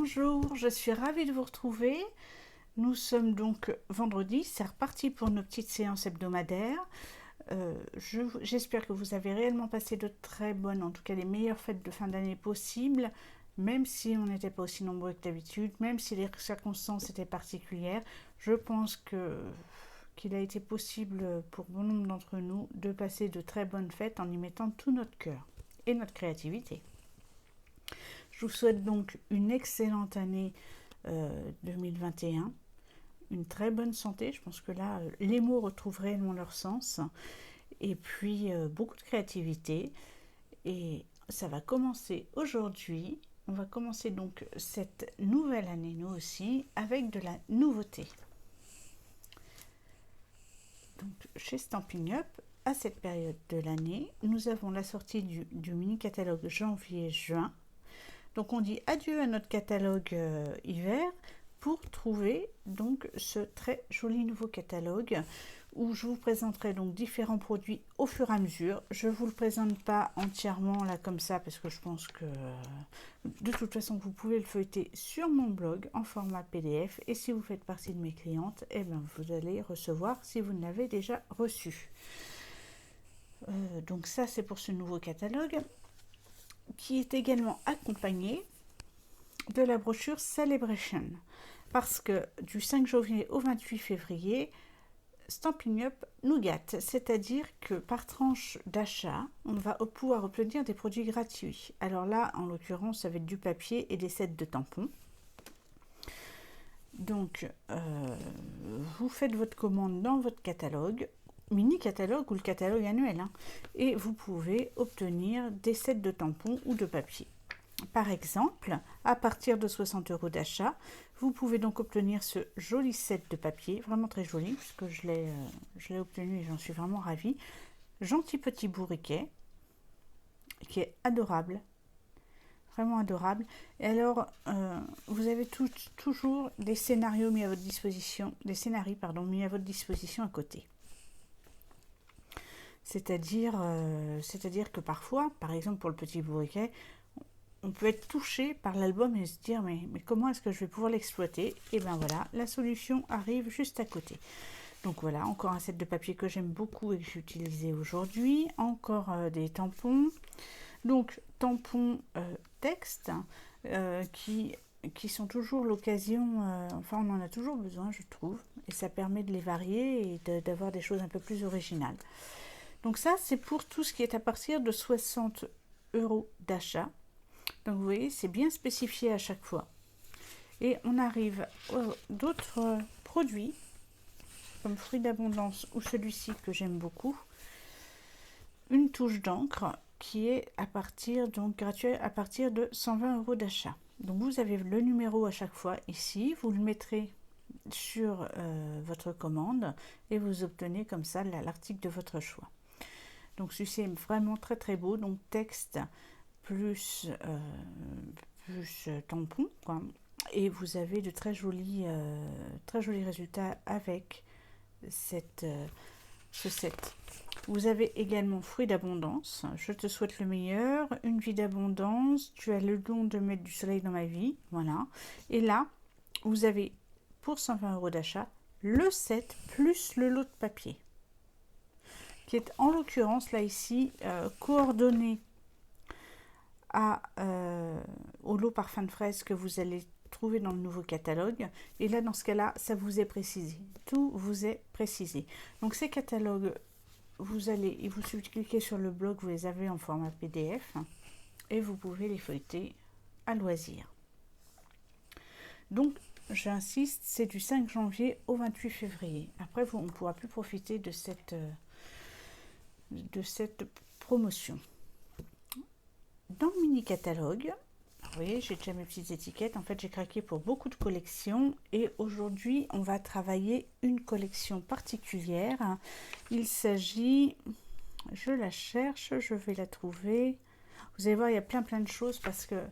Bonjour, je suis ravie de vous retrouver. Nous sommes donc vendredi, c'est reparti pour nos petites séances hebdomadaires. J'espère que vous avez réellement passé de très bonnes, en tout cas les meilleures fêtes de fin d'année possibles, même si on n'était pas aussi nombreux que d'habitude, même si les circonstances étaient particulières. Je pense qu'il a été possible pour bon nombre d'entre nous de passer de très bonnes fêtes en y mettant tout notre cœur et notre créativité. Je vous souhaite donc une excellente année 2021, une très bonne santé. Je pense que là, les mots retrouvent réellement leur sens. Et puis, beaucoup de créativité. Et ça va commencer aujourd'hui. On va commencer donc cette nouvelle année, nous aussi, avec de la nouveauté. Donc, chez Stampin' Up, à cette période de l'année, nous avons la sortie du mini-catalogue janvier-juin. Donc on dit adieu à notre catalogue hiver pour trouver donc ce très joli nouveau catalogue où je vous présenterai donc différents produits au fur et à mesure. Je ne vous le présente pas entièrement là comme ça parce que je pense que de toute façon vous pouvez le feuilleter sur mon blog en format PDF et si vous faites partie de mes clientes, eh bien, vous allez recevoir si vous ne l'avez déjà reçu. Donc ça c'est pour ce nouveau catalogue, qui est également accompagné de la brochure Celebration. Parce que du 5 janvier au 28 février, Stampin' Up nous gâte. C'est-à-dire que par tranche d'achat, on va pouvoir obtenir des produits gratuits. Alors là, en l'occurrence, ça va être du papier et des sets de tampons. Donc, vous faites votre commande dans votre catalogue, mini-catalogue ou le catalogue annuel, et vous pouvez obtenir des sets de tampons ou de papier. Par exemple, à partir de 60 € d'achat, vous pouvez donc obtenir ce joli set de papier, vraiment très joli, puisque je l'ai obtenu et j'en suis vraiment ravie. Gentil petit bourriquet, qui est adorable, vraiment adorable. Et alors, vous avez toujours des scénarios mis à votre disposition, mis à votre disposition à côté. C'est-à-dire que parfois, par exemple pour le petit bourriquet, on peut être touché par l'album et se dire mais comment est-ce que je vais pouvoir l'exploiter? Et bien voilà, la solution arrive juste à côté. Donc voilà, encore un set de papier que j'aime beaucoup et que j'ai utilisé aujourd'hui. Encore des tampons. Donc tampons texte qui sont toujours l'occasion, enfin on en a toujours besoin je trouve. Et ça permet de les varier et d'avoir des choses un peu plus originales. Donc ça c'est pour tout ce qui est à partir de 60 € d'achat. Donc vous voyez, c'est bien spécifié à chaque fois. Et on arrive à d'autres produits, comme Fruits d'abondance ou celui-ci que j'aime beaucoup. Une touche d'encre qui est gratuit à partir de 120 € d'achat. Donc vous avez le numéro à chaque fois ici, vous le mettrez sur votre commande et vous obtenez comme ça l'article de votre choix. Donc celui-ci est vraiment très très beau, donc texte plus tampon, quoi. Et vous avez de très jolis résultats avec ce set. Vous avez également Fruits d'abondance, je te souhaite le meilleur, une vie d'abondance, tu as le don de mettre du soleil dans ma vie, voilà. Et là, vous avez pour 120 € d'achat le set plus le lot de papier, qui est en l'occurrence là ici coordonné au lot parfum de fraise que vous allez trouver dans le nouveau catalogue. Et là, dans ce cas-là, ça vous est précisé. Tout vous est précisé. Donc, ces catalogues, il vous suffit de cliquer sur le blog, vous les avez en format PDF et vous pouvez les feuilleter à loisir. Donc, j'insiste, c'est du 5 janvier au 28 février. Après, on ne pourra plus profiter de cette promotion. Dans le mini-catalogue, vous voyez, j'ai déjà mes petites étiquettes. En fait, j'ai craqué pour beaucoup de collections. Et aujourd'hui, on va travailler une collection particulière. Il s'agit... Je la cherche, je vais la trouver. Vous allez voir, il y a plein de choses parce que...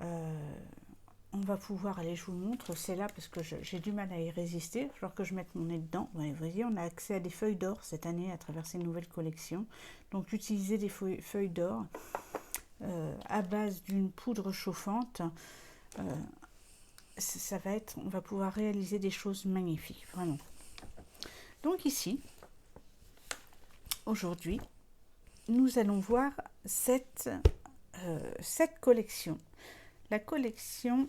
on va pouvoir... Allez, je vous montre. C'est là parce que j'ai du mal à y résister. Il va falloir que je mette mon nez dedans. Vous voyez, on a accès à des feuilles d'or cette année à travers ces nouvelles collections. Donc, utiliser des feuilles d'or... à base d'une poudre chauffante ça va être, on va pouvoir réaliser des choses magnifiques, vraiment. Donc ici, aujourd'hui, nous allons voir cette collection, la collection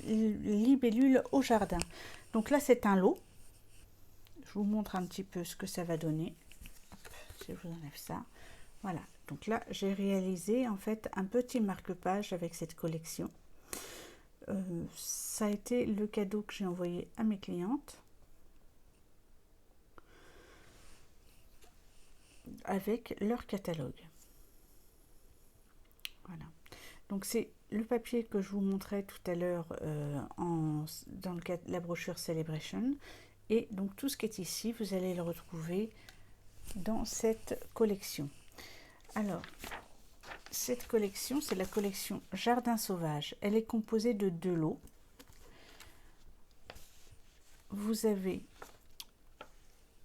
libellule au jardin. Donc là, c'est un lot. Je vous montre un petit peu ce que ça va donner. Hop, je vous enlève ça. Voilà. Donc là, j'ai réalisé en fait un petit marque-page avec cette collection. Ça a été le cadeau que j'ai envoyé à mes clientes avec leur catalogue. Voilà. Donc c'est le papier que je vous montrais tout à l'heure dans la brochure Celebration. Et donc tout ce qui est ici, vous allez le retrouver dans cette collection. Alors, cette collection, c'est la collection Jardin Sauvage. Elle est composée de 2 lots. Vous avez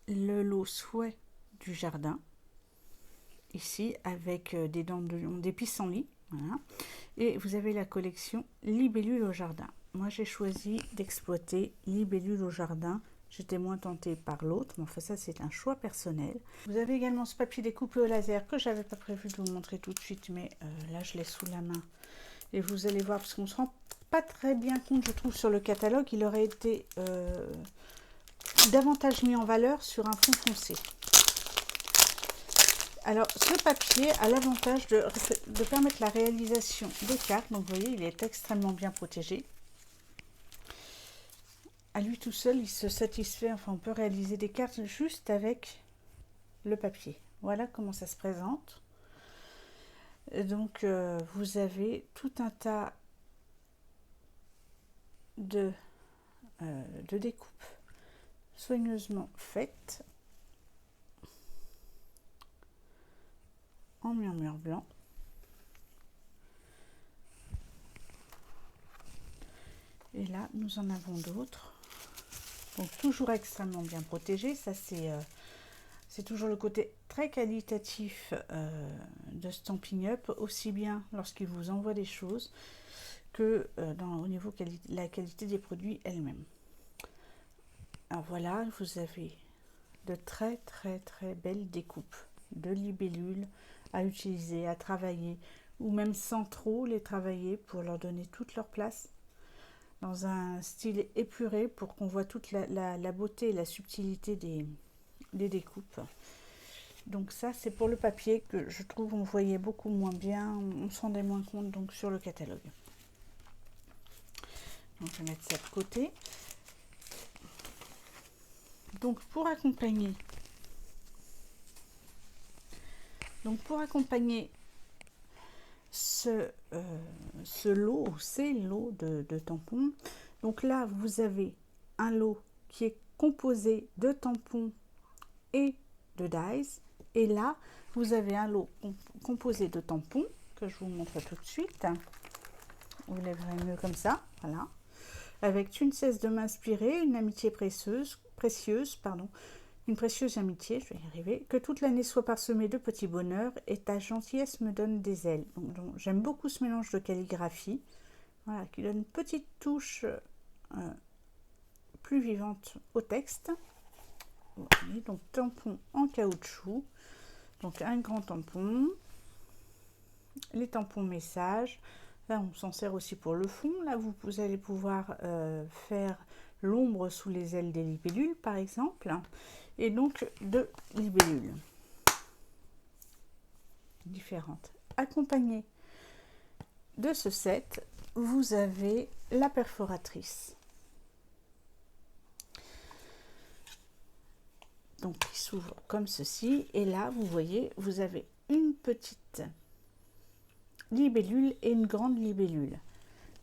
le lot Souhait du jardin, ici avec des pissenlits. Voilà. Et vous avez la collection Libellule au jardin. Moi, j'ai choisi d'exploiter Libellule au jardin. J'étais moins tentée par l'autre, mais enfin ça, c'est un choix personnel. Vous avez également ce papier découpé au laser que j'avais pas prévu de vous montrer tout de suite, mais là, je l'ai sous la main. Et vous allez voir, parce qu'on se rend pas très bien compte, je trouve, sur le catalogue, il aurait été davantage mis en valeur sur un fond foncé. Alors, ce papier a l'avantage de permettre la réalisation des cartes. Donc, vous voyez, il est extrêmement bien protégé. À lui tout seul, il se satisfait. Enfin, on peut réaliser des cartes juste avec le papier. Voilà comment ça se présente. Donc, vous avez tout un tas de découpes soigneusement faites en murmure blanc. Et là, nous en avons d'autres. Donc, toujours extrêmement bien protégé. Ça, c'est toujours le côté très qualitatif de Stampin' Up, aussi bien lorsqu'il vous envoie des choses que au niveau la qualité des produits elle-même. Alors voilà, vous avez de très belles découpes de libellules à utiliser, à travailler, ou même sans trop les travailler pour leur donner toute leur place, dans un style épuré pour qu'on voit toute la beauté et la subtilité des découpes. Donc ça, c'est pour le papier que je trouve on voyait beaucoup moins bien, on s'en rendait moins compte donc sur le catalogue. Donc je vais mettre ça de côté. Donc pour accompagner ce lot, ces lots de tampons, donc là vous avez un lot qui est composé de tampons et de dies, et là vous avez un lot composé de tampons que je vous montre tout de suite. Vous lèverez mieux comme ça, voilà, avec tu ne cesses de m'inspirer, une amitié précieuse, une précieuse amitié, je vais y arriver, que toute l'année soit parsemée de petits bonheurs et ta gentillesse me donne des ailes. Donc j'aime beaucoup ce mélange de calligraphie, voilà, qui donne une petite touche plus vivante au texte. Voilà, donc tampon en caoutchouc, donc un grand tampon, les tampons messages. Là, on s'en sert aussi pour le fond. Là, vous allez pouvoir faire l'ombre sous les ailes des libellules, par exemple, et donc de libellules différentes. Accompagné de ce set, vous avez la perforatrice. Donc, qui s'ouvre comme ceci. Et là, vous voyez, vous avez une petite libellule et une grande libellule.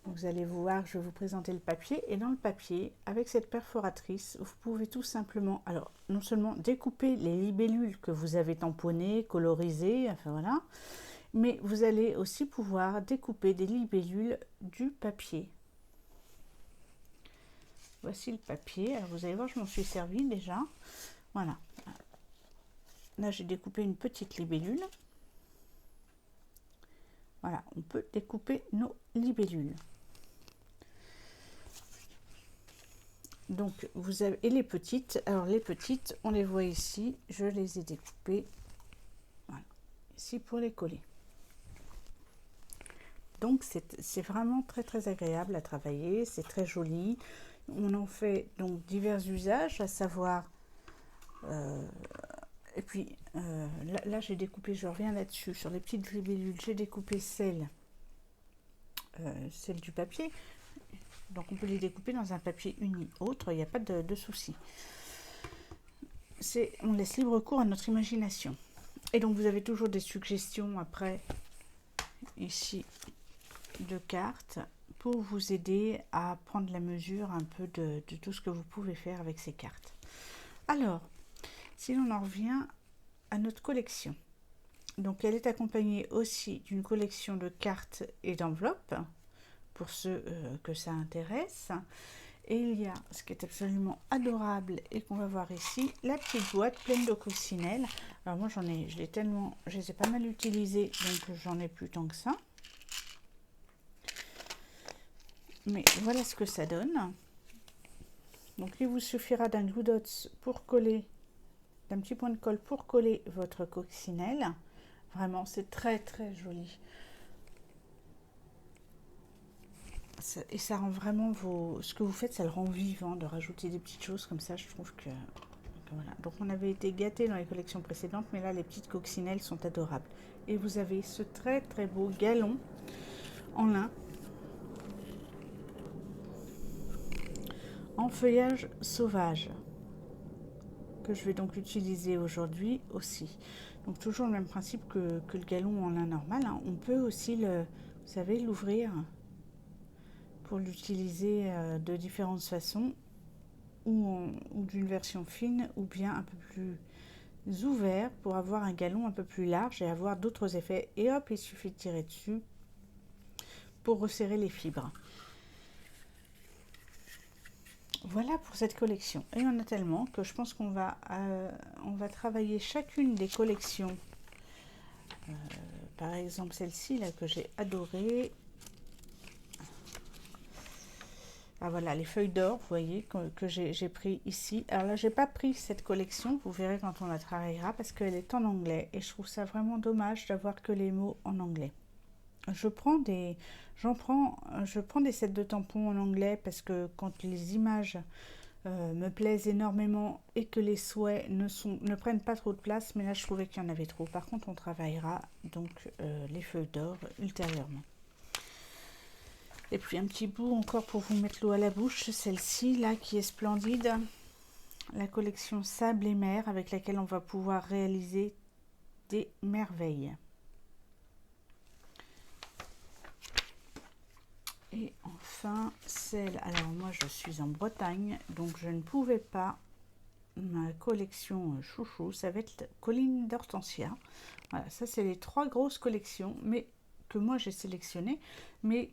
Vous allez voir, je vais vous présenter le papier, et dans le papier, avec cette perforatrice, vous pouvez tout simplement, alors non seulement découper les libellules que vous avez tamponnées, colorisées, enfin voilà, mais vous allez aussi pouvoir découper des libellules du papier. Voici le papier, alors vous allez voir, je m'en suis servi déjà, voilà. Là, j'ai découpé une petite libellule. Voilà, on peut découper nos libellules. Donc vous avez, et les petites, alors les petites, on les voit ici, je les ai découpées, voilà, ici pour les coller. Donc c'est vraiment très très agréable à travailler, c'est très joli. On en fait donc divers usages, à savoir, et puis là j'ai découpé, je reviens là-dessus, sur les petites libellules, j'ai découpé celle du papier. Donc on peut les découper dans un papier uni autre, il n'y a pas de souci. On laisse libre cours à notre imagination. Et donc vous avez toujours des suggestions après, ici, de cartes pour vous aider à prendre la mesure un peu de tout ce que vous pouvez faire avec ces cartes. Alors, si l'on en revient à notre collection, donc elle est accompagnée aussi d'une collection de cartes et d'enveloppes, pour ceux que ça intéresse. Et il y a, ce qui est absolument adorable et qu'on va voir ici, la petite boîte pleine de coccinelles. Alors moi je les ai pas mal utilisées, donc j'en ai plus tant que ça. Mais voilà ce que ça donne. Donc il vous suffira d'un glue dots pour coller, d'un petit point de colle pour coller votre coccinelle. Vraiment, c'est très très joli. Et ça rend vraiment ce que vous faites, ça le rend vivant de rajouter des petites choses comme ça. Je trouve que voilà. Donc on avait été gâtés dans les collections précédentes, mais là les petites coccinelles sont adorables. Et vous avez ce très très beau galon en lin en feuillage sauvage que je vais donc utiliser aujourd'hui aussi. Donc toujours le même principe que le galon en lin normal, hein. On peut aussi vous savez, l'ouvrir pour l'utiliser de différentes façons, ou d'une version fine, ou bien un peu plus ouvert pour avoir un galon un peu plus large et avoir d'autres effets. Et hop, il suffit de tirer dessus pour resserrer les fibres. Voilà pour cette collection. Et il y en a tellement que je pense qu'on va travailler chacune des collections. Par exemple celle-ci là que j'ai adorée. Ah voilà, les feuilles d'or, vous voyez, que j'ai pris ici. Alors là, j'ai pas pris cette collection, vous verrez quand on la travaillera, parce qu'elle est en anglais. Et je trouve ça vraiment dommage d'avoir que les mots en anglais. Je prends des sets de tampons en anglais parce que quand les images me plaisent énormément et que les souhaits ne prennent pas trop de place, mais là je trouvais qu'il y en avait trop. Par contre, on travaillera donc les feuilles d'or ultérieurement. Et puis un petit bout encore pour vous mettre l'eau à la bouche, celle-ci là qui est splendide, la collection Sable et Mer avec laquelle on va pouvoir réaliser des merveilles. Et enfin alors moi je suis en Bretagne, donc je ne pouvais pas, ma collection chouchou, ça va être Colline d'Hortensia. Voilà, ça c'est les 3 grosses collections, mais que moi j'ai sélectionnées, mais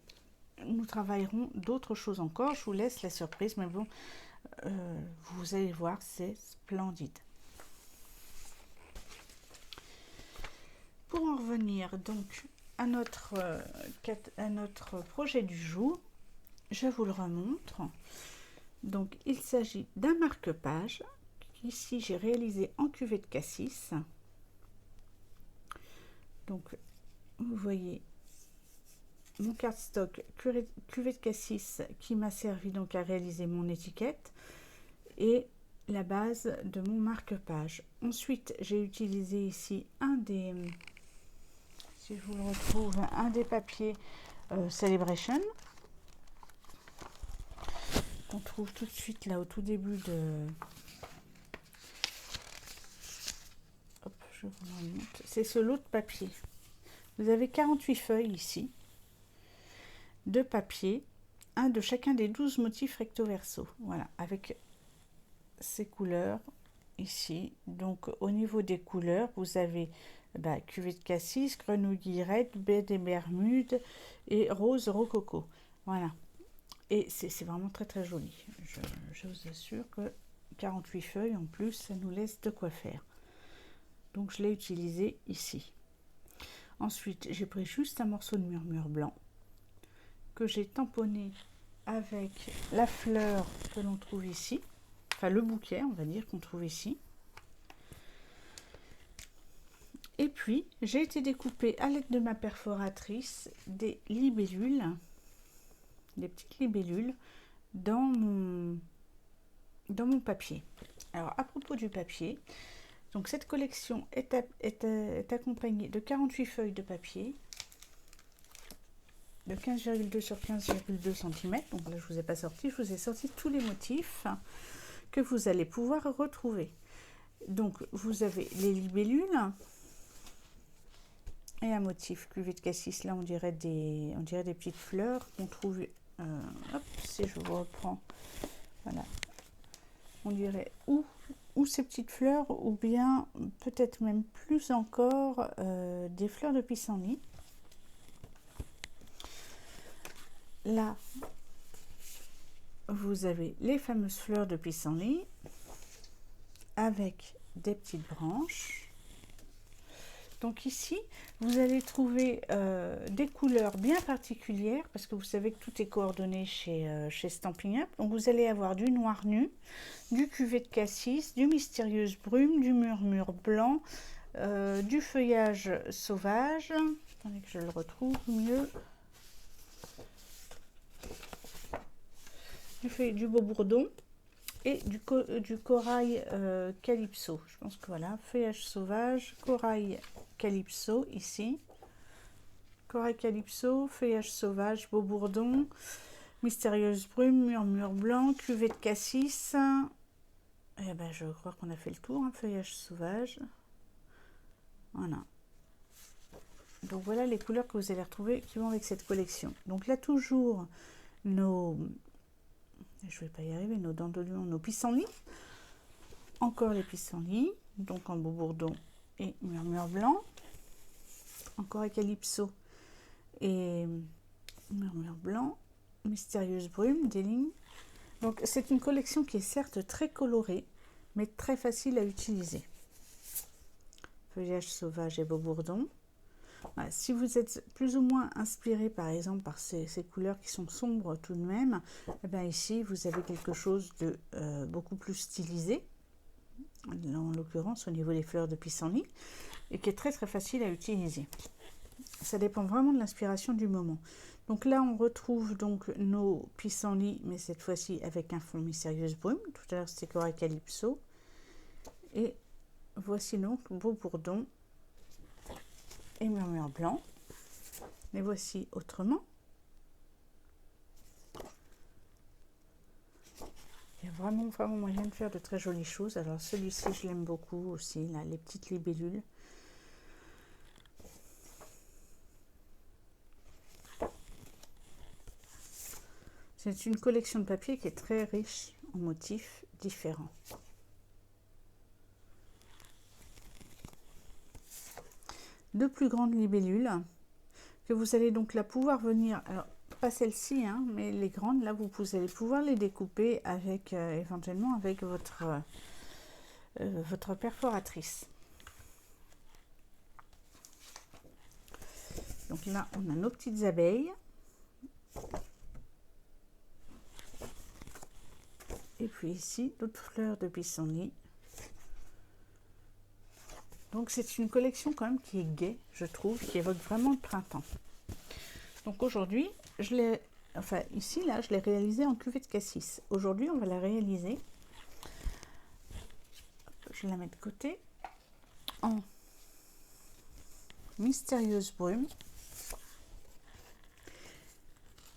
nous travaillerons d'autres choses encore. Je vous laisse la surprise, mais bon, vous allez voir, c'est splendide. Pour en revenir donc à notre projet du jour, je vous le remontre. Donc il s'agit d'un marque-page qu'ici j'ai réalisé en cuvée de cassis. Donc vous voyez mon cardstock cuvée de cassis qui m'a servi donc à réaliser mon étiquette et la base de mon marque-page. Ensuite, j'ai utilisé ici si je vous le retrouve, un des papiers Celebration qu'on trouve tout de suite là au tout début de... Hop, je vous le montre. C'est ce lot de papier. Vous avez 48 feuilles ici de papier, un de chacun des 12 motifs recto verso. Voilà, avec ces couleurs ici. Donc au niveau des couleurs, vous avez cuvée de cassis, grenouille raide, baie des Bermudes et rose rococo. Voilà. Et c'est vraiment très très joli. Je vous assure que 48 feuilles en plus, ça nous laisse de quoi faire. Donc je l'ai utilisé ici. Ensuite, j'ai pris juste un morceau de murmure blanc que j'ai tamponné avec la fleur que l'on trouve ici, enfin le bouquet on va dire qu'on trouve ici. Et puis j'ai été découper à l'aide de ma perforatrice des libellules, des petites libellules dans mon papier. Alors à propos du papier, donc cette collection est accompagnée de 48 feuilles de papier de 15,2 sur 15,2 cm. Donc là je vous ai pas sorti, je vous ai sorti tous les motifs que vous allez pouvoir retrouver. Donc vous avez les libellules et un motif cuvée de cassis. Là on dirait des petites fleurs qu'on trouve. Hop, si je vous reprends, voilà, on dirait ou ces petites fleurs ou bien peut-être même plus encore des fleurs de pissenlit. Là vous avez les fameuses fleurs de pissenlit avec des petites branches. Donc ici, vous allez trouver des couleurs bien particulières parce que vous savez que tout est coordonné chez Stampin' Up. Donc vous allez avoir du noir nu, du cuvée de cassis, du mystérieuse brume, du murmure blanc, du feuillage sauvage. Attendez que je le retrouve mieux. Du beau bourdon et du corail calypso. Je pense que voilà, feuillage sauvage, corail calypso ici, corail calypso, feuillage sauvage, beau bourdon, mystérieuse brume, murmure blanc, cuvée de cassis. Et ben je crois qu'on a fait le tour, hein, feuillage sauvage. Voilà. Donc voilà les couleurs que vous allez retrouver qui vont avec cette collection. Donc là toujours nos, je vais pas y arriver, nos dandelions, nos pissenlits. Encore les pissenlits, donc en beau bourdon et murmure blanc. Encore un calypso et murmure blanc. Mystérieuse brume, des lignes. Donc c'est une collection qui est certes très colorée, mais très facile à utiliser. Feuillage sauvage et beau bourdon. Voilà, si vous êtes plus ou moins inspiré par exemple par ces couleurs qui sont sombres tout de même, eh bien ici vous avez quelque chose de beaucoup plus stylisé, en l'occurrence au niveau des fleurs de pissenlit, et qui est très très facile à utiliser. Ça dépend vraiment de l'inspiration du moment. Donc là on retrouve donc nos pissenlits, mais cette fois-ci avec un fond mystérieuse brume. Tout à l'heure c'était corail calypso, et voici donc beau bourdon et murmure blanc. Les voici autrement. Il y a vraiment moyen de faire de très jolies choses. Alors celui-ci je l'aime beaucoup aussi, là, les petites libellules. C'est une collection de papier qui est très riche en motifs différents. Deux plus grandes libellules que vous allez donc là pouvoir venir, alors pas celle-ci, hein, mais les grandes, là vous allez pouvoir les découper avec éventuellement avec votre perforatrice. Donc là on a nos petites abeilles. Et puis ici d'autres fleurs de pissenlit. Donc c'est une collection quand même qui est gaie, je trouve, qui évoque vraiment le printemps. Donc aujourd'hui, ici là, je l'ai réalisée en cuvée de cassis. Aujourd'hui, on va la réaliser. Je la mets de côté en mystérieuse brume.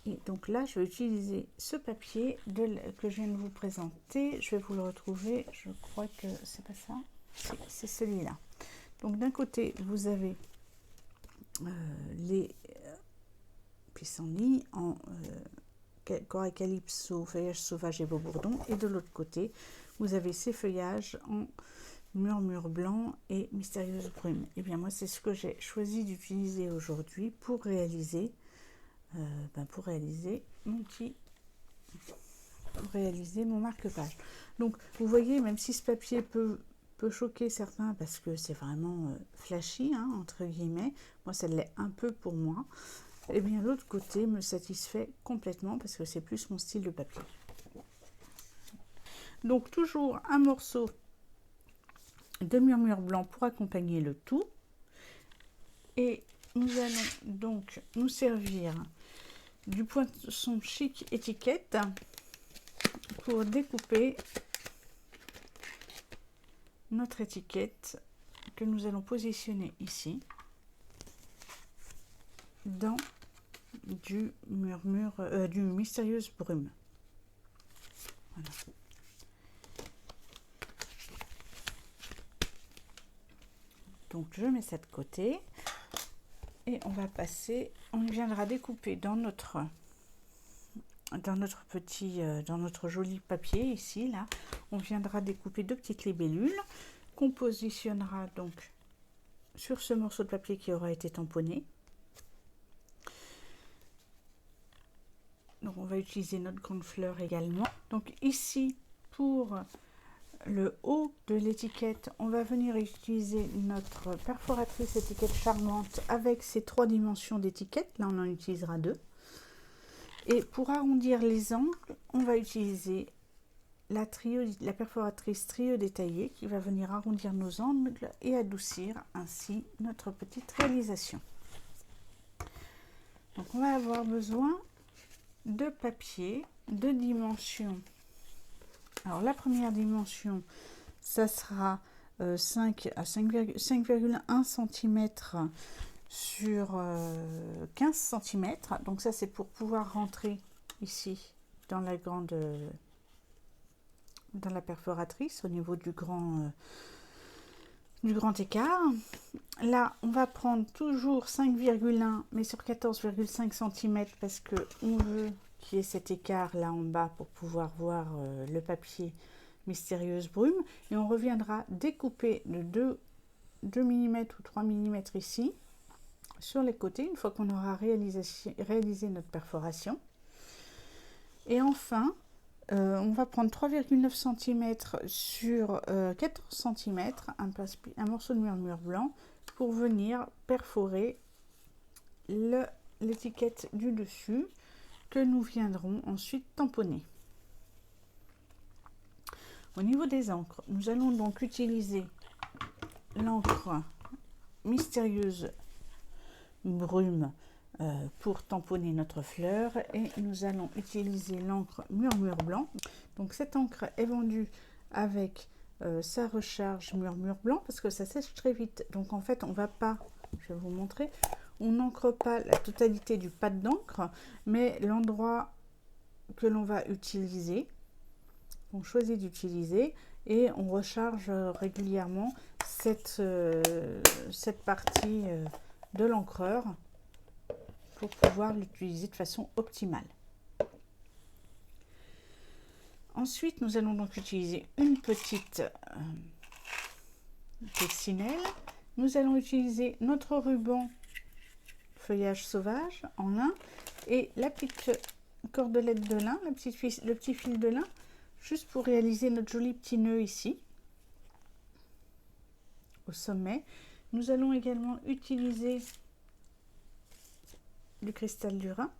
Et donc là, je vais utiliser ce papier que je viens de vous présenter. Je vais vous le retrouver. Je crois que c'est pas ça. C'est celui-là. Donc d'un côté, vous avez les pissenlits en corail calypso, feuillage sauvage et beau bourdon. Et de l'autre côté, vous avez ces feuillages en murmure blanc et mystérieuse brume. Et bien moi, c'est ce que j'ai choisi d'utiliser aujourd'hui pour réaliser mon marque-page. Donc vous voyez, même si ce papier peut choquer certains parce que c'est vraiment flashy, hein, entre guillemets, moi ça l'est un peu pour moi, et bien l'autre côté me satisfait complètement parce que c'est plus mon style de papier. Donc toujours un morceau de murmure blanc pour accompagner le tout. Et nous allons donc nous servir du poinçon chic étiquette pour découper notre étiquette que nous allons positionner ici dans du du mystérieuse brume. Voilà. Donc je mets ça de côté et on va passer, on viendra découper dans notre joli papier ici là, on viendra découper 2 petites libellules qu'on positionnera donc sur ce morceau de papier qui aura été tamponné. Donc on va utiliser notre grande fleur également. Donc ici pour le haut de l'étiquette, on va venir utiliser notre perforatrice étiquette charmante avec ses 3 dimensions d'étiquette. Là on en utilisera 2. Et pour arrondir les angles, on va utiliser la perforatrice trio détaillée qui va venir arrondir nos angles et adoucir ainsi notre petite réalisation. Donc on va avoir besoin de papier, de dimensions. Alors la première dimension, ça sera 5 à 5,1 cm sur 15 cm. Donc ça c'est pour pouvoir rentrer ici dans la grande dans la perforatrice au niveau du grand écart. Là on va prendre toujours 5,1 mais sur 14,5 cm parce que on veut qu'il y ait cet écart là en bas pour pouvoir voir le papier mystérieuse brume, et on reviendra découper de 2 mm ou 3 mm ici sur les côtés une fois qu'on aura réalisé notre perforation. Et enfin on va prendre 3,9 cm sur 14 cm, un morceau de murmure blanc pour venir perforer l'étiquette du dessus que nous viendrons ensuite tamponner. Au niveau des encres, nous allons donc utiliser l'encre mystérieuse brume pour tamponner notre fleur, et nous allons utiliser l'encre murmure blanc. Donc cette encre est vendue avec sa recharge murmure blanc parce que ça sèche très vite. Donc en fait on va pas, je vais vous montrer, on n'encre pas la totalité du pad d'encre, mais l'endroit que l'on va utiliser, on choisit d'utiliser, et on recharge régulièrement cette partie de l'encreur pour pouvoir l'utiliser de façon optimale. Ensuite, nous allons donc utiliser une petite coccinelle. Nous allons utiliser notre ruban feuillage sauvage en lin et la petite cordelette de lin, le petit fil de lin, juste pour réaliser notre joli petit nœud ici au sommet. Nous allons également utiliser du cristal du Rhin,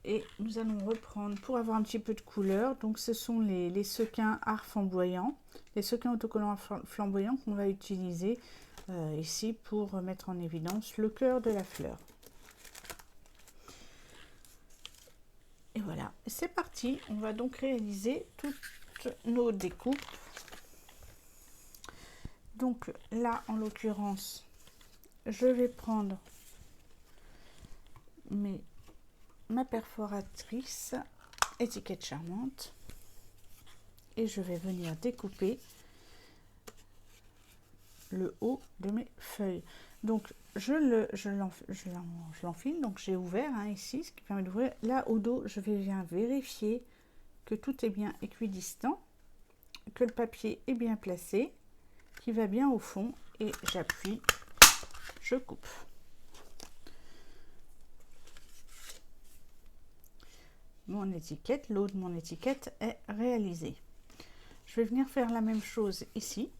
et nous allons reprendre pour avoir un petit peu de couleur. Donc ce sont les sequins art flamboyants, les sequins autocollants flamboyants qu'on va utiliser ici pour mettre en évidence le cœur de la fleur. Et voilà, c'est parti. On va donc réaliser toutes nos découpes. Donc là, en l'occurrence, je vais prendre ma perforatrice étiquette charmante et je vais venir découper le haut de mes feuilles. Donc je l'enfile, donc j'ai ouvert ici, ce qui permet d'ouvrir. Là au dos, je vais bien vérifier que tout est bien équidistant, que le papier est bien placé, qu'il va bien au fond, et j'appuie, je coupe. Mon étiquette, l'eau de mon étiquette est réalisée. Je vais venir faire la même chose ici.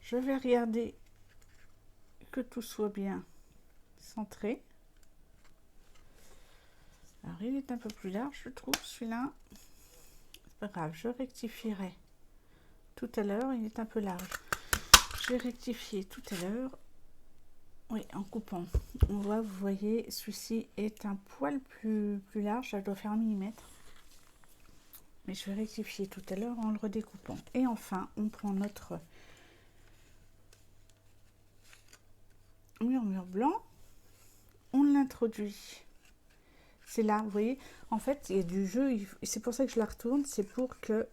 Je vais regarder que tout soit bien centré. Alors il est un peu plus large, je trouve, celui-là. C'est pas grave, je rectifierai tout à l'heure. Il est un peu large. Je vais rectifier tout à l'heure. Oui, en coupant. On voit, vous voyez, celui-ci est un poil plus large. Ça doit faire 1 mm. Mais je vais rectifier tout à l'heure en le redécoupant. Et enfin, on prend notre murmure blanc. On l'introduit. C'est là, vous voyez, en fait, il y a du jeu. C'est pour ça que je la retourne. C'est pour que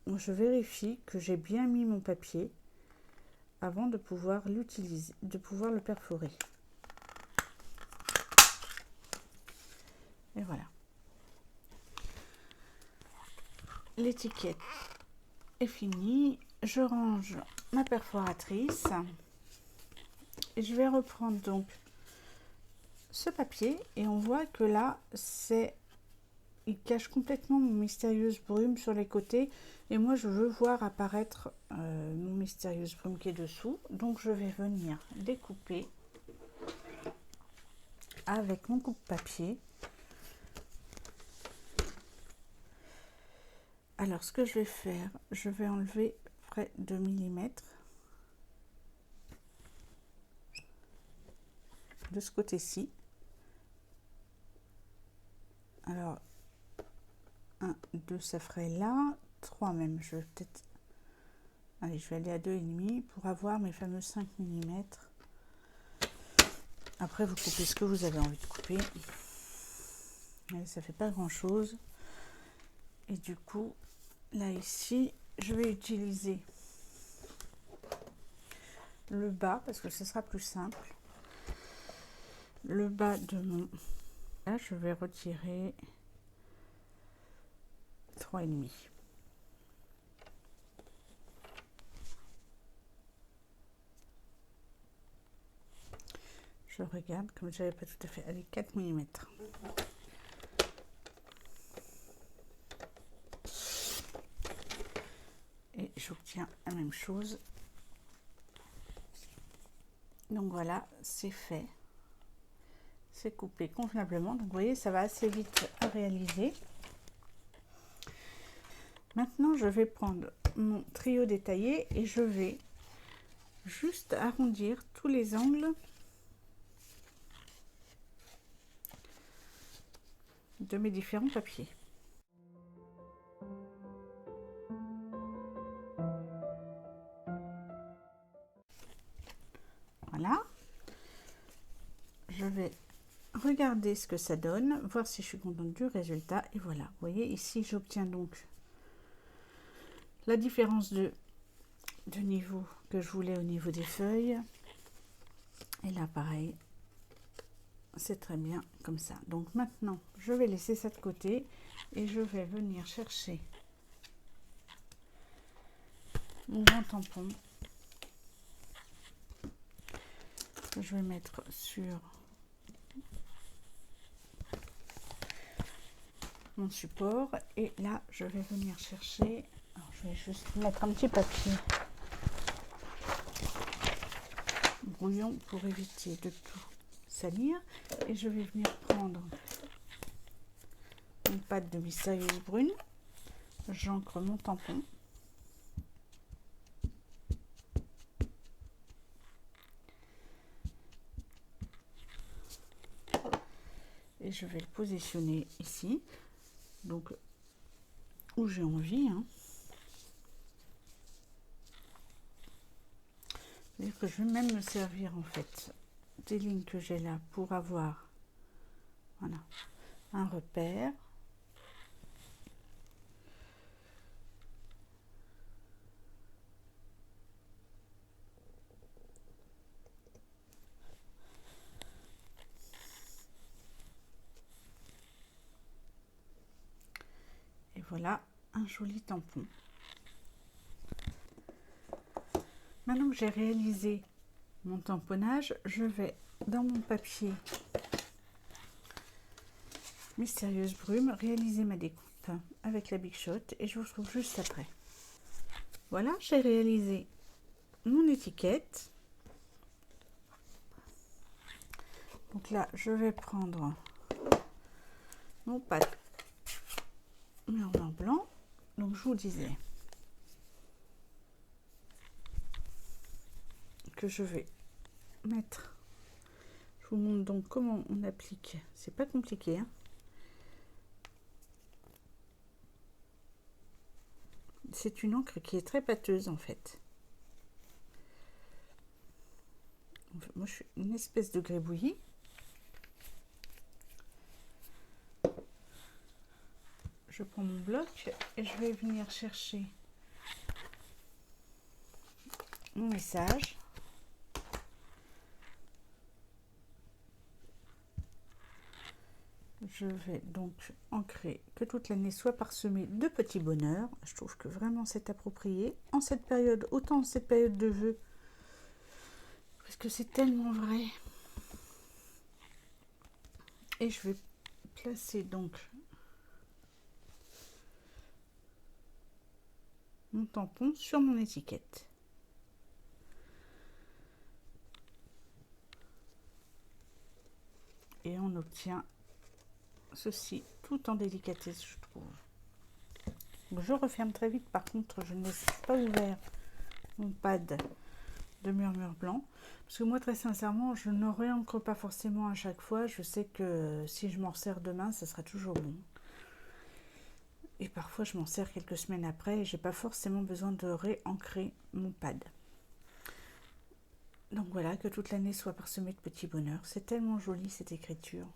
je vérifie que j'ai bien mis mon papier avant de pouvoir l'utiliser, de pouvoir le perforer. Et voilà. L'étiquette est finie. Je range ma perforatrice et je vais reprendre donc ce papier et on voit que là il cache complètement mon mystérieuse brume sur les côtés et moi je veux voir apparaître mon mystérieuse brume qui est dessous, donc je vais venir découper avec mon coupe-papier. Alors ce que je vais faire, je vais enlever près de 2 mm de ce côté-ci. Alors 1, 2, ça ferait là, 3 même, je vais peut-être, allez, je vais aller à 2,5 pour avoir mes fameux 5 mm. Après vous coupez ce que vous avez envie de couper. Allez, ça fait pas grand chose. Et du coup, là ici, je vais utiliser le bas parce que ce sera plus simple. Le bas de mon... Là, je vais retirer 3,5. Je regarde comme j'avais pas tout à fait. Allez, 4 mm. Et j'obtiens la même chose. Donc voilà, c'est fait. C'est coupé convenablement. Donc vous voyez, ça va assez vite à réaliser. Maintenant, je vais prendre mon trio détaillé et je vais juste arrondir tous les angles de mes différents papiers. Voilà. Je vais regarder ce que ça donne, voir si je suis contente du résultat. Et voilà, vous voyez, ici, j'obtiens donc la différence de niveau que je voulais au niveau des feuilles. Et là, pareil, c'est très bien comme ça. Donc maintenant, je vais laisser ça de côté et je vais venir chercher mon grand tampon que je vais mettre sur mon support. Et là, je vais venir chercher, alors je vais juste mettre un petit papier brouillon pour éviter de tout salir. Et je vais venir prendre une pâte de mystérieuse brune. J'ancre mon tampon. Et je vais le positionner ici, donc où j'ai envie. C'est-à-dire que je vais même me servir en fait des lignes que j'ai là pour avoir, voilà, un repère. Et voilà un joli tampon. Maintenant que j'ai réalisé mon tamponnage, je vais dans mon papier mystérieuse brume réaliser ma découpe avec la Big Shot et je vous retrouve juste après. Voilà, j'ai réalisé mon étiquette. Donc là, je vais prendre mon pâte mûr blanc. Donc je vous disais que je vais mettre, je vous montre donc comment on applique, c'est pas compliqué, hein. C'est une encre qui est très pâteuse en fait. Moi je suis une espèce de grébouillis. Je prends mon bloc et je vais venir chercher mon message. Je vais donc ancrer que toute l'année soit parsemée de petits bonheurs. Je trouve que vraiment c'est approprié en cette période, autant en cette période de vœux, parce que c'est tellement vrai. Et je vais placer donc mon tampon sur mon étiquette. Et on obtient ceci tout en délicatesse, je trouve. Donc je referme très vite, par contre je ne laisse pas ouvert mon pad de murmure blanc, parce que moi très sincèrement je ne réencre pas forcément à chaque fois. Je sais que si je m'en sers demain ça sera toujours bon, et parfois je m'en sers quelques semaines après et j'ai pas forcément besoin de réancrer mon pad. Donc voilà, que toute l'année soit parsemée de petits bonheurs. C'est tellement joli cette écriture.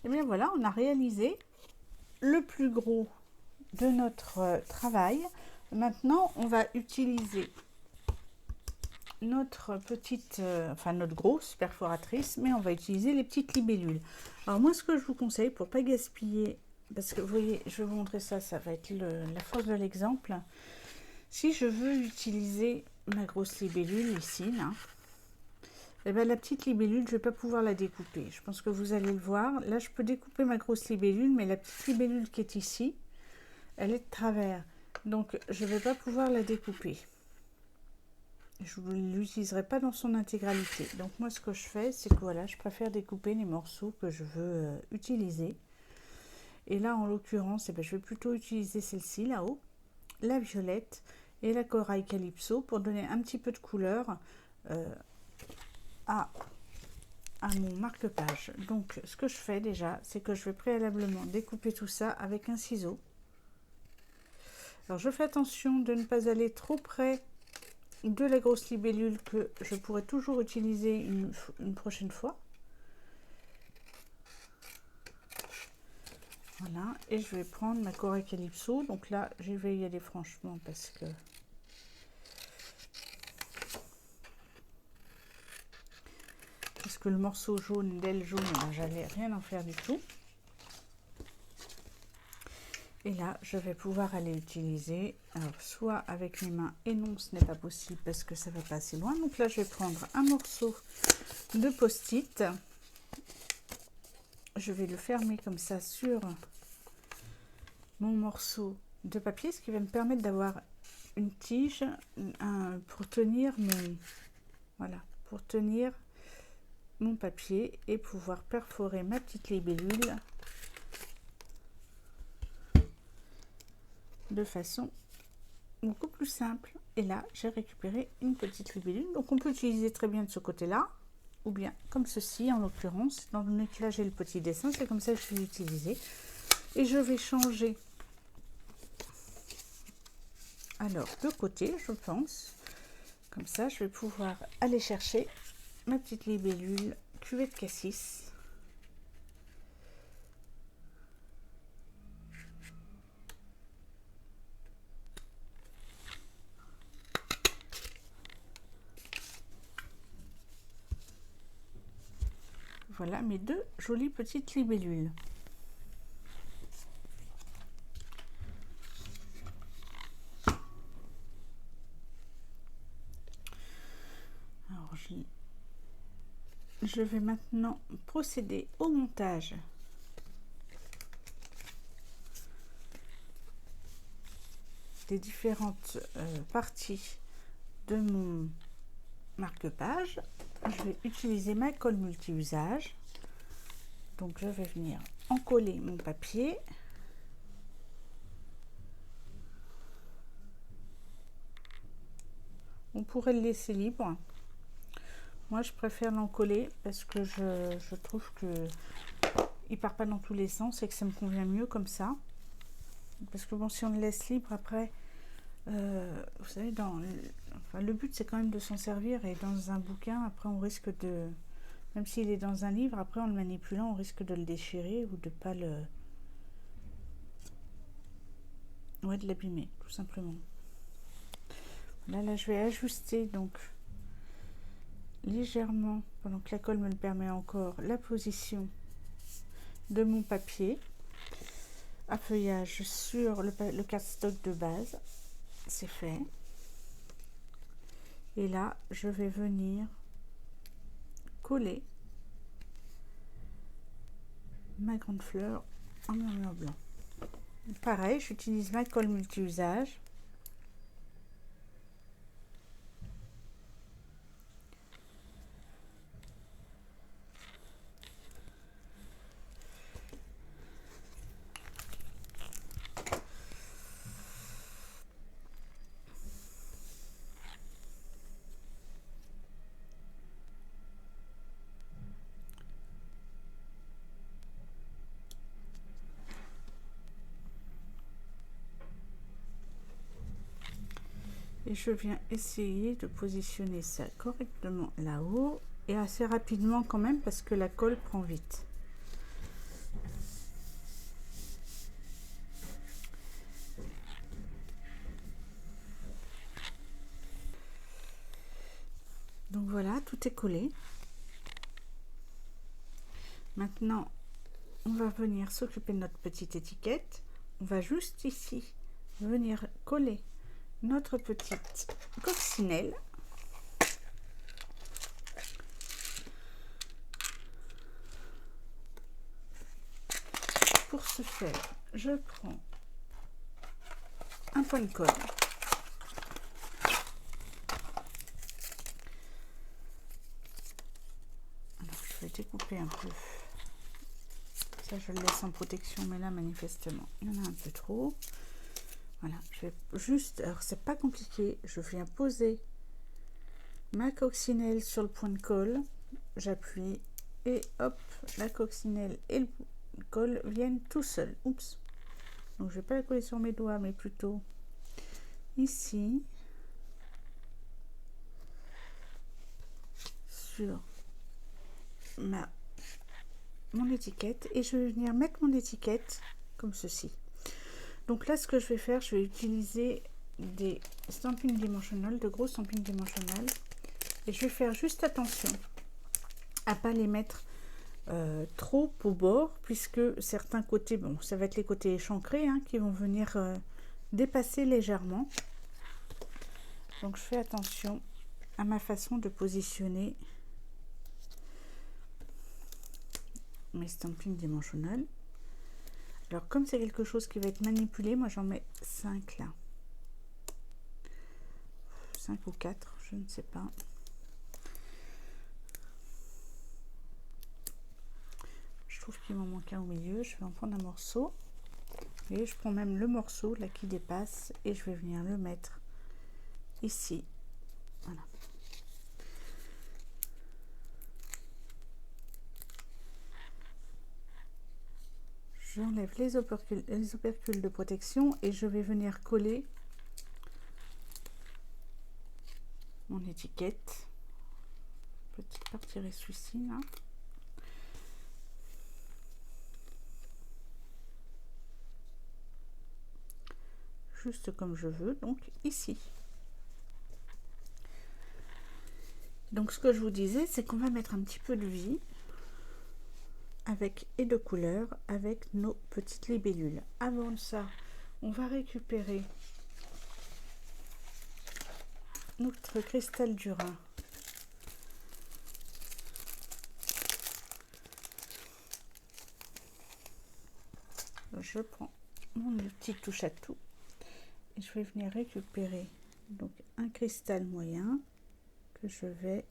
Et bien voilà, on a réalisé le plus gros de notre travail. Maintenant, on va utiliser notre petite, notre grosse perforatrice, mais on va utiliser les petites libellules. Alors moi, ce que je vous conseille pour pas gaspiller, parce que vous voyez, je vais vous montrer ça, ça va être la force de l'exemple. Si je veux utiliser ma grosse libellule ici, là, et bien la petite libellule, je vais pas pouvoir la découper. Je pense que vous allez le voir. Là, je peux découper ma grosse libellule, mais la petite libellule qui est ici, elle est de travers. Donc, je vais pas pouvoir la découper. Je ne l'utiliserai pas dans son intégralité. Donc, moi, ce que je fais, c'est que voilà, je préfère découper les morceaux que je veux utiliser. Et là, en l'occurrence, je vais plutôt utiliser celle-ci, là-haut, la violette et la corail calypso pour donner un petit peu de couleur à mon marque-page. Donc ce que je fais déjà, c'est que je vais préalablement découper tout ça avec un ciseau. Alors je fais attention de ne pas aller trop près de la grosse libellule que je pourrais toujours utiliser une prochaine fois. Voilà, et je vais prendre ma corail calypso. Donc là, je vais y aller franchement parce que le morceau jaune, d'aile jaune, j'allais rien en faire du tout. Et là, je vais pouvoir aller utiliser, alors soit avec mes mains, et non, ce n'est pas possible parce que ça va pas assez loin. Donc là, je vais prendre un morceau de post-it. Je vais le fermer comme ça sur mon morceau de papier, ce qui va me permettre d'avoir une tige pour tenir pour tenir mon papier et pouvoir perforer ma petite libellule de façon beaucoup plus simple. Et là, j'ai récupéré une petite libellule. Donc, on peut utiliser très bien de ce côté-là, ou bien comme ceci, en l'occurrence. Étant donné que là, j'ai le petit dessin, c'est comme ça que je vais l'utiliser. Et je vais changer alors de côté, je pense. Comme ça, je vais pouvoir aller chercher ma petite libellule cuvette cassis. Voilà mes deux jolies petites libellules. Alors, je vais maintenant procéder au montage des différentes parties de mon marque-page, je vais utiliser ma colle multi-usage. Donc je vais venir en coller mon papier. On pourrait le laisser libre. Moi je préfère l'encoller parce que je trouve que il part pas dans tous les sens et que ça me convient mieux comme ça. Parce que bon, si on le laisse libre après, vous savez, le but c'est quand même de s'en servir, et dans un bouquin, après on risque de, même s'il est dans un livre, après en le manipulant, on risque de le déchirer ou de pas le, ouais, de l'abîmer, tout simplement. Là, je vais ajuster donc légèrement, pendant que la colle me le permet encore, la position de mon papier à feuillage sur le cardstock de base. C'est fait. Et là, je vais venir coller ma grande fleur en murmure blanc. Pareil, j'utilise ma colle multi-usage. Et je viens essayer de positionner ça correctement là-haut, et assez rapidement quand même parce que la colle prend vite. Donc voilà, tout est collé. Maintenant, on va venir s'occuper de notre petite étiquette. On va juste ici venir coller notre petite coccinelle. Pour ce faire, je prends un point de colle. Alors, je vais découper un peu. Ça, je le laisse en protection, mais là, manifestement, il y en a un peu trop. Voilà, je vais juste, alors c'est pas compliqué, je viens poser ma coccinelle sur le point de colle, j'appuie et hop, la coccinelle et le colle viennent tout seuls. Oups. Donc je vais pas la coller sur mes doigts, mais plutôt ici sur mon étiquette, et je vais venir mettre mon étiquette comme ceci. Donc là, ce que je vais faire, je vais utiliser des Stampin' Dimensional, de gros Stampin' Dimensional, et je vais faire juste attention à pas les mettre trop au bord, puisque certains côtés, bon, ça va être les côtés échancrés hein, qui vont venir dépasser légèrement. Donc je fais attention à ma façon de positionner mes Stampin' Dimensional. Alors comme c'est quelque chose qui va être manipulé, moi j'en mets 5 là. 5 ou 4, je ne sais pas. Je trouve qu'il m'en manque un au milieu, je vais en prendre un morceau. Et je prends même le morceau là qui dépasse et je vais venir le mettre ici. Voilà. J'enlève les opercules de protection et je vais venir coller mon étiquette. Peut-être pas retirer celui-ci là. Juste comme je veux, donc ici. Donc ce que je vous disais, c'est qu'on va mettre un petit peu de vie avec et de couleur avec nos petites libellules. Avant de ça, on va récupérer notre cristal du Rhin. Je prends mon petit touche à tout et je vais venir récupérer donc un cristal moyen que que je vais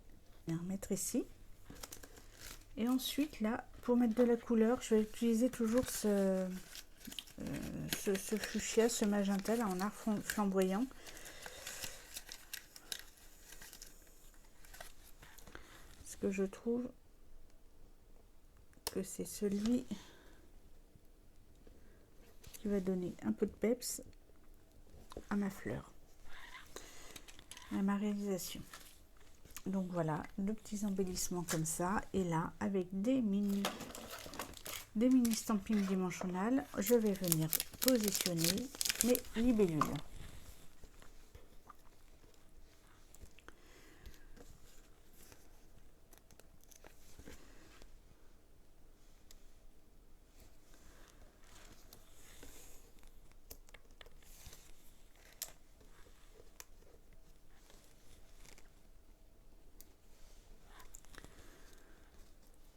mettre ici. Et ensuite là, pour mettre de la couleur, je vais utiliser toujours ce fuchsia, ce magenta là en art flamboyant. Parce que je trouve que c'est celui qui va donner un peu de peps à ma fleur, à ma réalisation. Donc voilà, deux petits embellissements comme ça. Et là, avec des mini stampings dimensionnels, je vais venir positionner mes libellules.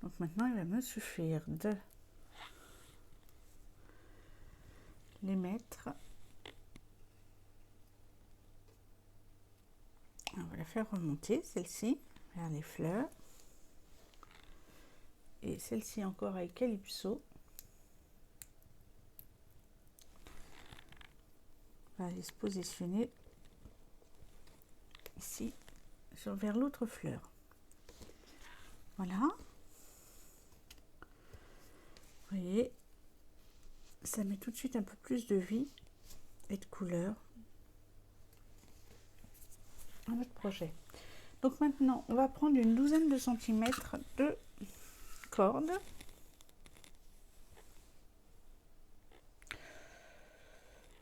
Donc maintenant, il va me suffire de les mettre. On va la faire remonter, celle-ci, vers les fleurs. Et celle-ci encore avec Calypso. On va aller se positionner ici, vers l'autre fleur. Voilà. Vous voyez, ça met tout de suite un peu plus de vie et de couleur à notre projet. Donc maintenant, on va prendre une douzaine de centimètres de corde.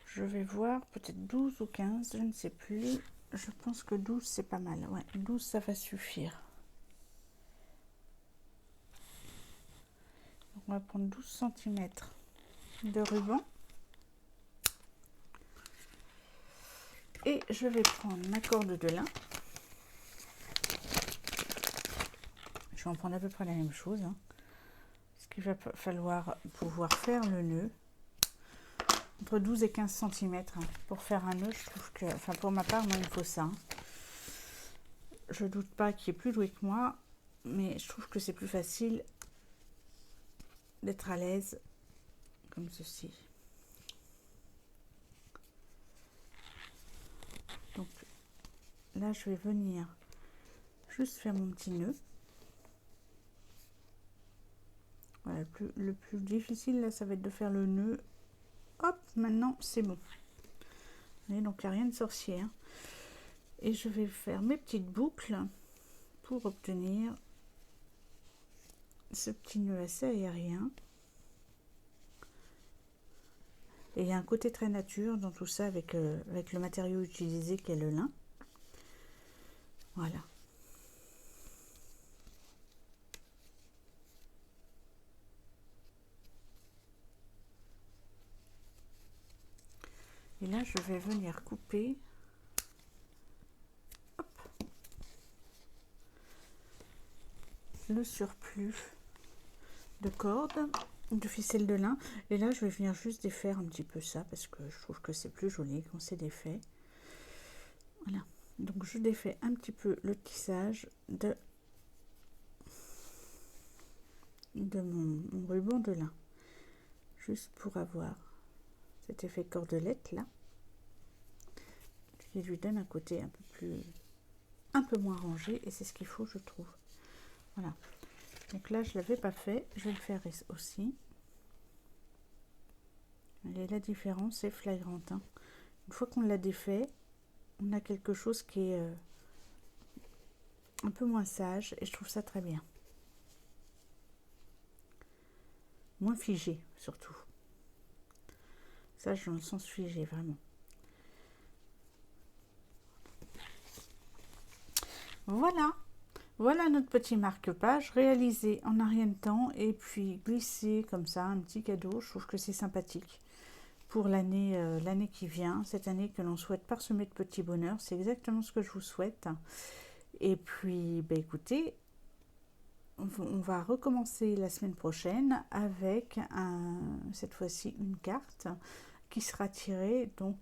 Je vais voir, peut-être 12 ou 15, je ne sais plus. Je pense que 12 c'est pas mal. Ouais, 12 ça va suffire. Donc on va prendre 12 cm de ruban. Et je vais prendre ma corde de lin. Je vais en prendre à peu près la même chose. Parce qu'il va falloir pouvoir faire le nœud. Entre 12 et 15 cm pour faire un nœud, je trouve que, enfin pour ma part, moi il me faut ça. Je doute pas qu'il est plus doué que moi, mais je trouve que c'est plus facile d'être à l'aise comme ceci. Donc là, je vais venir juste faire mon petit nœud. Voilà, le plus difficile là, ça va être de faire le nœud. Hop, maintenant c'est bon. Vous voyez, donc il n'y a rien de sorcier. Hein. Et je vais faire mes petites boucles pour obtenir ce petit nœud assez aérien. Et il y a un côté très nature dans tout ça avec le matériau utilisé qui est le lin. Voilà. Et là, je vais venir couper. Hop, le surplus de corde, de ficelle de lin. Et là, je vais venir juste défaire un petit peu ça parce que je trouve que c'est plus joli quand c'est défait. Voilà. Donc, je défais un petit peu le tissage de mon ruban de lin. Juste pour avoir cet effet cordelette là. Qui lui donne un côté un peu moins rangé. Et c'est ce qu'il faut, je trouve. Voilà. Donc là, je ne l'avais pas fait. Je vais le faire aussi. Et la différence est flagrante. Hein. Une fois qu'on l'a défait, on a quelque chose qui est un peu moins sage. Et je trouve ça très bien. Moins figé, surtout. Sage dans le sens figé, vraiment. Voilà. Voilà notre petit marque-page réalisé en un rien de temps et puis glissé comme ça, un petit cadeau. Je trouve que c'est sympathique pour l'année qui vient, cette année que l'on souhaite parsemer de petits bonheurs. C'est exactement ce que je vous souhaite. Et puis, bah, écoutez, on va recommencer la semaine prochaine avec cette fois-ci une carte qui sera tirée donc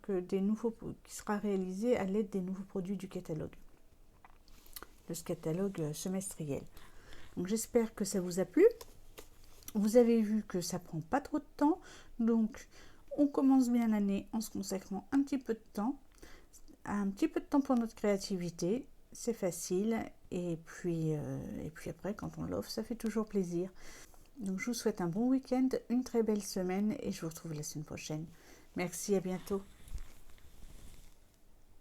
qui sera réalisée à l'aide des nouveaux produits du catalogue. de ce catalogue semestriel. Donc j'espère que ça vous a plu. Vous avez vu que ça prend pas trop de temps, donc on commence bien l'année en se consacrant un petit peu de temps pour notre créativité. C'est facile et puis après quand on l'offre, ça fait toujours plaisir. Donc je vous souhaite un bon week-end, une très belle semaine et je vous retrouve la semaine prochaine. Merci, à bientôt.